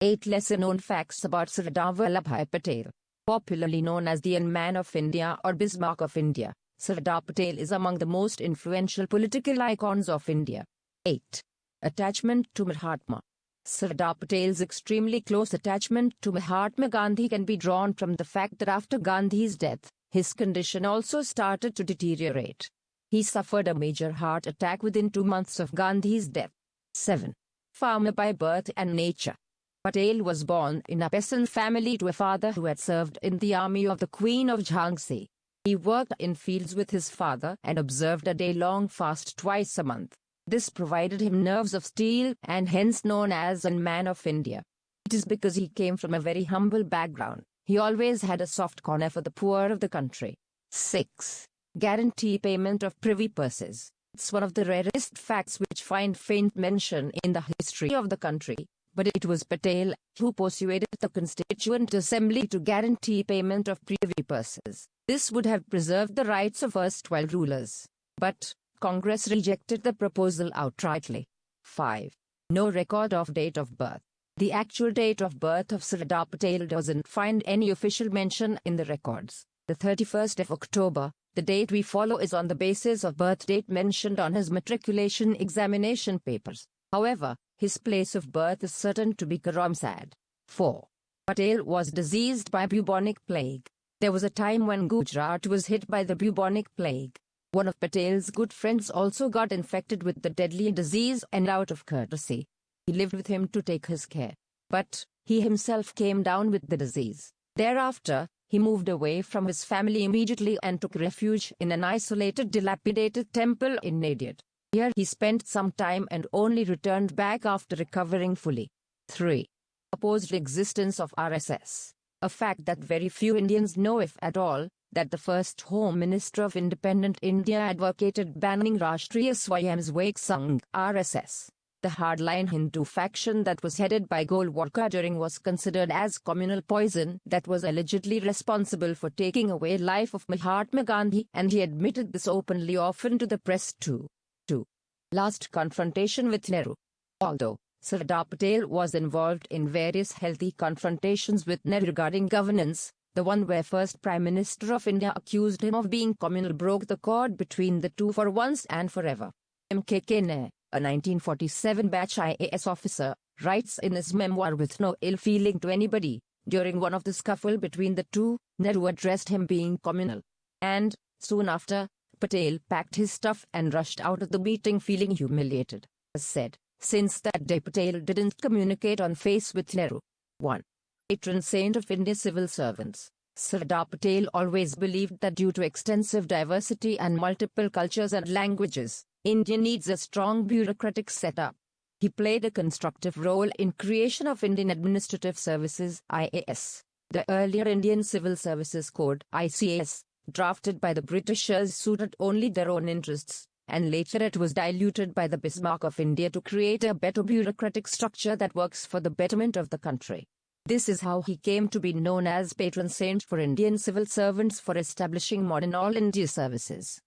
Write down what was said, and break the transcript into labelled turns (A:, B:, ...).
A: 8 lesser-known facts about Sardar Vallabhbhai Patel. Popularly known as the Young Man of India or Bismarck of India, Sardar Patel is among the most influential political icons of India. 8. Attachment to Mahatma. Sardar Patel's extremely close attachment to Mahatma Gandhi can be drawn from the fact that after Gandhi's death, his condition also started to deteriorate. He suffered a major heart attack within 2 months of Gandhi's death. 7. Farmer by birth and nature. Patel was born in a peasant family to a father who had served in the army of the Queen of Jhansi. He worked in fields with his father and observed a day-long fast twice a month. This provided him nerves of steel and hence known as a man of India. It is because he came from a very humble background. He always had a soft corner for the poor of the country. 6. Guarantee payment of privy purses. It's one of the rarest facts which find faint mention in the history of the country. But it was Patel who persuaded the Constituent Assembly to guarantee payment of privy purses. This would have preserved the rights of erstwhile rulers. But Congress rejected the proposal outrightly. 5. No record of date of birth. The actual date of birth of Sardar Patel doesn't find any official mention in the records. The 31st of October, the date we follow, is on the basis of birth date mentioned on his matriculation examination papers. However, his place of birth is certain to be Karamsad. 4. Patel was diseased by bubonic plague. There was a time when Gujarat was hit by the bubonic plague. One of Patel's good friends also got infected with the deadly disease and out of courtesy, he lived with him to take his care. But he himself came down with the disease. Thereafter, he moved away from his family immediately and took refuge in an isolated, dilapidated temple in Nadia. Here he spent some time and only returned back after recovering fully. 3. Opposed existence of RSS. A fact that very few Indians know, if at all, that the first Home Minister of Independent India advocated banning Rashtriya Swayamsevak Sangh (RSS). The hardline Hindu faction that was headed by Golwalkar during was considered as communal poison that was allegedly responsible for taking away life of Mahatma Gandhi, and he admitted this openly often to the press too. 2. Last confrontation with Nehru. Although Sardar Patel was involved in various healthy confrontations with Nehru regarding governance, the one where first Prime Minister of India accused him of being communal broke the cord between the two for once and forever. M.K. Nair, a 1947 batch IAS officer, writes in his memoir with no ill feeling to anybody, during one of the scuffle between the two, Nehru addressed him being communal. And, soon after, Patel packed his stuff and rushed out of the meeting feeling humiliated. As said, since that day Patel didn't communicate on face with Nehru. 1. Patron Saint of India civil servants. Sardar Patel always believed that due to extensive diversity and multiple cultures and languages, India needs a strong bureaucratic setup. He played a constructive role in creation of Indian Administrative Services (IAS). The earlier Indian Civil Services Code (ICAS), drafted by the Britishers, suited only their own interests, and later it was diluted by the Bismarck of India to create a better bureaucratic structure that works for the betterment of the country. This is how he came to be known as Patron Saint for Indian civil servants for establishing modern All India services.